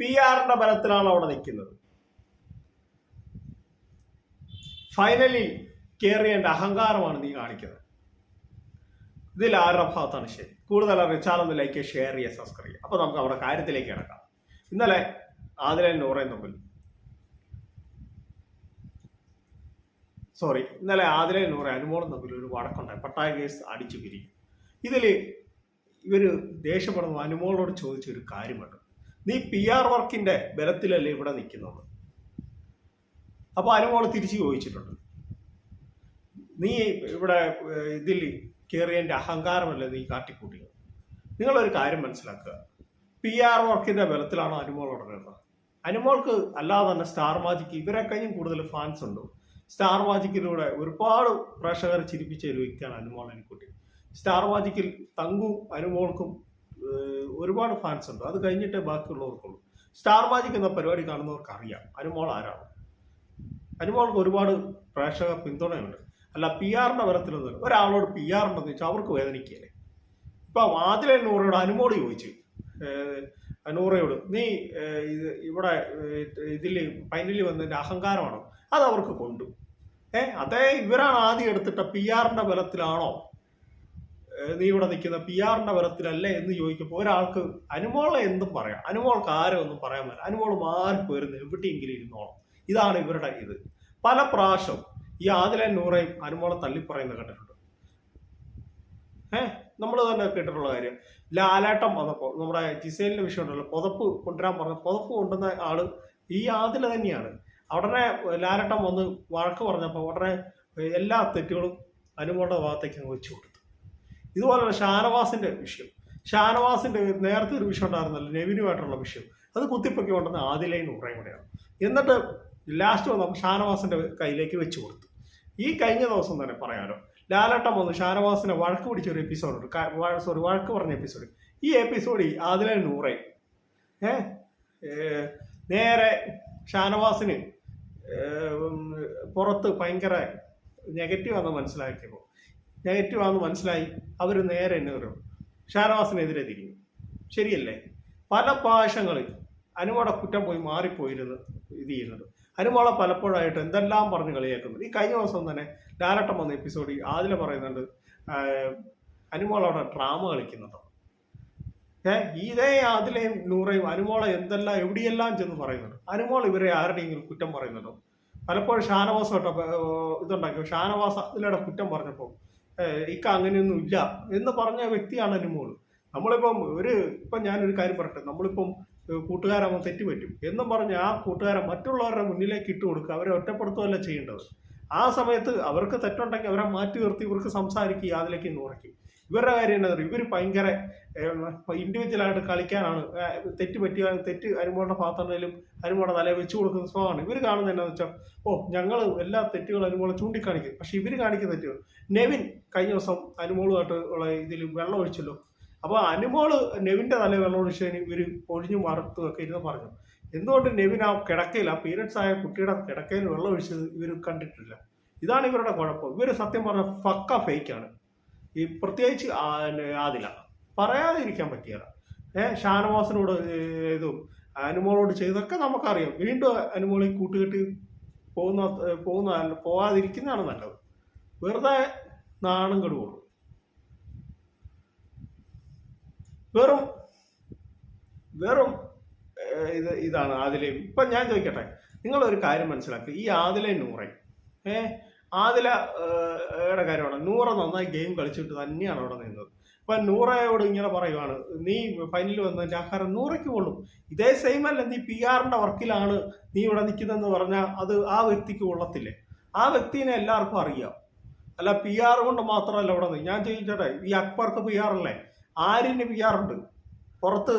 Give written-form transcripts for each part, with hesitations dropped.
PR-ന്റെ ബലത്തിലാണ് അവിടെ നിൽക്കുന്നത്. ഫൈനലി കേറിയതിന്റെ അഹങ്കാരമാണ് നീ കാണിക്കുന്നത്. ഇതിൽ ആരുടെ ഭാഗത്താണ് ശരി? കൂടുതൽ അറിയിച്ചാലൊന്ന് ലൈക്ക്, ഷെയർ ചെയ്യുക, സബ്സ്ക്രൈബ് ചെയ്യുക. അപ്പോൾ നമുക്ക് അവിടെ കാര്യത്തിലേക്ക് കിടക്കാം. ഇന്നലെ ആദിലയും നൂറയും തമ്മിൽ അനുമോളും തമ്മിൽ ഒരു വടക്കുണ്ടായി. പട്ടായ കേസ് അടിച്ചു പിരിയും. ഇതിൽ ഇവർ ദേഷ്യപ്പെടുന്നു. അനുമോളോട് ചോദിച്ചൊരു കാര്യമുണ്ട്. നീ PR വർക്കിന്റെ ബലത്തിലല്ലേ ഇവിടെ നിൽക്കുന്നത്? അപ്പോൾ അനുമോൾ തിരിച്ചു ചോദിച്ചിട്ടുണ്ട്, നീ ഇവിടെ ഇതിൽ കയറിയതിൻ്റെ അഹങ്കാരമല്ലേ നീ കാട്ടിക്കൂട്ടിയത്? നിങ്ങളൊരു കാര്യം മനസ്സിലാക്കുക. PR വർക്കിന്റെ ബലത്തിലാണോ അനുമോൾ ഉടനീളം? അനുമോൾക്ക് അല്ലാതെ തന്നെ സ്റ്റാർ മാജിക് ഇവരെ കഴിഞ്ഞും കൂടുതൽ ഫാൻസ് ഉണ്ട്. സ്റ്റാർ മാജിക്കിലൂടെ ഒരുപാട് പ്രേക്ഷകരെ ചിരിപ്പിച്ച ഒരു വ്യക്തിയാണ് അനുമോൾ അനിക്കുട്ടി. സ്റ്റാർ മാജിക്കിൽ തങ്കും അനുമോൾക്കും ഒരുപാട് ഫാൻസ് ഉണ്ട്. അത് കഴിഞ്ഞിട്ടേ ബാക്കിയുള്ളവർക്കുള്ളൂ. സ്റ്റാർ മാജിക് എന്ന പരിപാടി കാണുന്നവർക്ക് അറിയാം അനുമോൾ ആരാണ്. അനുമോൾക്ക് ഒരുപാട് പ്രേക്ഷക പിന്തുണയുണ്ട്. അല്ല PR-ന്റെ ബലത്തിലൊന്നും ഒരാളോട് PR ഉണ്ടെന്ന് വെച്ചാൽ അവർക്ക് വേദനിക്കുകയല്ലേ? ഇപ്പം ആദിലെ നൂറയോട് അനുമോട് ചോദിച്ചു, നൂറയോട് നീ ഇവിടെ ഇതിൽ ഫൈനലിൽ വന്നതിൻ്റെ അഹങ്കാരമാണോ? അത് അവർക്ക് കൊണ്ടു. അതേ ഇവരാണ് ആദ്യം എടുത്തിട്ട PR-ന്റെ ബലത്തിലാണോ നീ ഇവിടെ നിൽക്കുന്ന? PR-ന്റെ ബലത്തിലല്ലേ എന്ന് ചോദിക്കുമ്പോൾ ഒരാൾക്ക് അനുമോളെ എന്തും പറയാം. അനുമോൾക്ക് ആരും ഒന്നും പറയാൻ പറ്റില്ല. അനുമോൾ മാറിപ്പോയിരുന്നു എവിടെയെങ്കിലും ഇരുന്നോളം. ഇതാണ് ഇവരുടെ ഇത്. പല പ്രാവശ്യം ഈ ആദിലെ നൂറയും അനുമോളെ തള്ളിപ്പറയുന്നത് കണ്ടിട്ടുണ്ട്. നമ്മൾ തന്നെ കേട്ടിട്ടുള്ള കാര്യം. ലാലേട്ടം വന്നപ്പോൾ നമ്മുടെ ജിസേലിന്റെ വിഷയം ഉണ്ടല്ലോ, പുതപ്പ് കൊണ്ടുവരാൻ പറഞ്ഞ പുതപ്പ് കൊണ്ടുവന്ന ആള് ഈ ആദില തന്നെയാണ്. ഉടനെ ലാലേട്ടം വന്ന് വഴക്ക് പറഞ്ഞപ്പോൾ ഉടനെ എല്ലാ തെറ്റുകളും അനുമോളുടെ ഭാഗത്തേക്ക് അങ്ങ് വെച്ചു കൊടുത്തു. ഇതുപോലെ ഷാനവാസിന്റെ വിഷയം, ഷാനവാസിന്റെ നേരത്തെ ഒരു വിഷയം ഉണ്ടായിരുന്നല്ലോ, നെവിനുമായിട്ടുള്ള വിഷയം, അത് കുത്തിപ്പൊക്കി കൊണ്ടുവന്ന ആദിലയും നൂറയും കൂടെയാണ്. എന്നിട്ട് ലാസ്റ്റ് വന്നപ്പോൾ ഷാനവാസിന്റെ കയ്യിലേക്ക് വെച്ചു കൊടുത്തു. ഈ കഴിഞ്ഞ ദിവസം തന്നെ പറയാലോ, ലാലേട്ടം വന്ന് ഷാനവാസിനെ വഴക്ക് പിടിച്ചൊരു എപ്പിസോഡുണ്ട്, വഴക്ക് പറഞ്ഞ എപ്പിസോഡ്. ഈ എപ്പിസോഡിൽ ആദിലെ നൂറയും നേരെ ഷാനവാസിന് പുറത്ത് ഭയങ്കര നെഗറ്റീവാണെന്ന് മനസ്സിലായി അവർ നേരെ എന്നെ പറയും ഷാനവാസിനെതിരെ തിരിഞ്ഞു. ശരിയല്ലേ? പല പ്രാവശ്യങ്ങളിൽ അനുമോളെ കുറ്റം പോയി മാറിപ്പോയിരുന്നു ഇത് ചെയ്യുന്നത്. അനുമോളെ പലപ്പോഴായിട്ട് എന്തെല്ലാം പറഞ്ഞ് കളിയാക്കുന്നത്. ഈ കഴിഞ്ഞ ദിവസം തന്നെ ലാലേട്ടം വന്ന എപ്പിസോഡിൽ ആദില പറയുന്നുണ്ട് അനുമോളവിടെ ഡ്രാമ കളിക്കുന്നുണ്ടോ. ഇതേ ആദിലയും നൂറയും അനുമോളെ എന്തെല്ലാം എവിടെയെല്ലാം ചെന്ന് പറയുന്നുണ്ട്. അനുമോൾ ഇവരെ ആരുടെയെങ്കിലും കുറ്റം പറയുന്നുണ്ടോ? പലപ്പോഴും ഷാനവാസ് കേട്ടോ ഇതുണ്ടാക്കി ഷാനവാസ് അതിലൂടെ കുറ്റം പറഞ്ഞപ്പോൾ ഇക്ക അങ്ങനെയൊന്നും ഇല്ല എന്ന് പറഞ്ഞ വ്യക്തിയാണ് അനുമോൾ. ഇപ്പം ഞാനൊരു കാര്യം പറയട്ടെ, നമ്മളിപ്പം കൂട്ടുകാരാകുമ്പോൾ തെറ്റുപറ്റും എന്നും പറഞ്ഞ് ആ കൂട്ടുകാരൻ മറ്റുള്ളവരുടെ മുന്നിലേക്ക് ഇട്ട് കൊടുക്കുക, അവരെ ഒറ്റപ്പെടുത്തുകയല്ല ചെയ്യേണ്ടത്. ആ സമയത്ത് അവർക്ക് തെറ്റുണ്ടെങ്കിൽ അവരെ മാറ്റി നിർത്തി ഇവർക്ക് സംസാരിക്കുക, അതിലേക്ക് നൂറയ്ക്കും. ഇവരുടെ കാര്യം എന്താ പറയുക, ഇവർ ഭയങ്കര ഇൻഡിവിജ്വലായിട്ട് കളിക്കാനാണ്. തെറ്റ് അനുമോളുടെ ഭാഗത്തുണ്ടെങ്കിലും അനുമോളുടെ തലയെ വെച്ച് കൊടുക്കുന്ന സ്വഭാവമാണ്. ഇവർ കാണുന്നത് എന്താണെന്ന് വെച്ചാൽ, ഞങ്ങൾ എല്ലാ തെറ്റുകളും അനുമോളെ ചൂണ്ടിക്കാണിക്കും. പക്ഷെ ഇവർ കാണിക്കുന്ന തെറ്റുകൾ, നെവിൻ കഴിഞ്ഞ ദിവസം അനുമോളുമായിട്ട് ഉള്ള ഇതിൽ വെള്ളം ഒഴിച്ചല്ലോ. അപ്പോൾ അനുമോള് നെവിൻ്റെ തലയിൽ വെള്ളം ഒഴിച്ചതിന് ഇവർ ഒഴിഞ്ഞു മറുത്തുമൊക്കെ ഇരുന്ന് പറഞ്ഞു. എന്തുകൊണ്ട് നെവിൻ ആ കിടക്കയിൽ, ആ പീരിയഡ്സ് ആയ കുട്ടിയുടെ കിടക്കയിൽ വെള്ളം ഒഴിച്ചത് ഇവർ കണ്ടിട്ടില്ല? ഇതാണ് ഇവരുടെ കുഴപ്പം. ഇവർ സത്യം പറഞ്ഞ ഫക്ക ഫേക്കാണ്. ഈ പ്രത്യേകിച്ച് ആദില പറയാതിരിക്കാൻ പറ്റിയല്ല. ഷാനവാസിനോട് ഇതും അനുമോളോട് ചെയ്തൊക്കെ നമുക്കറിയാം. വീണ്ടും അനുമോളി കൂട്ടുകെട്ടി പോകാതിരിക്കുന്നതാണ് നല്ലത്. വെറുതെ നാണം കെടുവുള്ളൂ. വെറും ഇതാണ് ആദിലയും. ഇപ്പം ഞാൻ ചോദിക്കട്ടെ, നിങ്ങളൊരു കാര്യം മനസ്സിലാക്കുക. ഈ ആദിലയും നൂറയും ആദിലയുടെ കാര്യമാണ്. നൂറ നന്നായി ഗെയിം കളിച്ചിട്ട് തന്നെയാണ് അവിടെ നിന്നത്. ഇപ്പം നൂറയോട് ഇങ്ങനെ പറയുവാണ്, നീ ഫൈനലിൽ വന്നതിൻ്റെ ആഹാരം നൂറയ്ക്ക് കൊള്ളും. ഇതേ സെയിം അല്ല, നീ PR-ന്റെ വർക്കിലാണ് നീ ഇവിടെ നിൽക്കുന്നതെന്ന് പറഞ്ഞാൽ അത് ആ വ്യക്തിക്ക് കൊള്ളത്തില്ലേ? ആ വ്യക്തിനെ എല്ലാവർക്കും അറിയാം. അല്ല PR കൊണ്ട് മാത്രമല്ല ഇവിടെ നിന്ന്. ഞാൻ ചോദിച്ചോട്ടെ, ഈ അക്ബർക്ക് PR അല്ലേ? ആര്യന് PR ഉണ്ട്. പുറത്ത്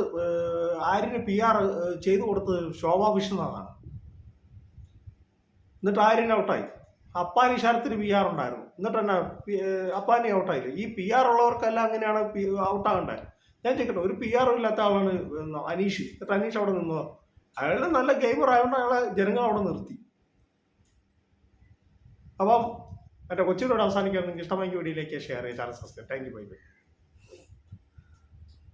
ആര്യന് PR ചെയ്തു കൊടുത്തത് ശോഭാ വിഷ്ണുനാഥാണ്. എന്നിട്ട് ആര്യന് ഔട്ടായി. അപ്പാനി ശരത്തിന് PR ഉണ്ടായിരുന്നു, എന്നിട്ട് തന്നെ അപ്പാനി ഔട്ടായില്ല. ഈ PR ഉള്ളവർക്കെല്ലാം അങ്ങനെയാണ് ഔട്ടാകണ്ടേ? ഞാൻ ചോദിക്കട്ടെ, ഒരു PR ഇല്ലാത്ത ആളാണ് അനീഷ്. എന്നിട്ട് അനീഷ് അവിടെ നിന്നോ? അയാൾ നല്ല ഗെയിമർ ആയതുകൊണ്ട് അയാളെ ജനങ്ങൾ അവിടെ നിർത്തി. അപ്പം എൻ്റെ കൊച്ചിനോട് അവസാനിക്കാൻ നിങ്ങൾക്ക് ഇഷ്ടമെങ്കിൽ വീഡിയോയിലേക്ക് ഷെയർ ചെയ്ത് channel subscribe. Thank you, bye bye.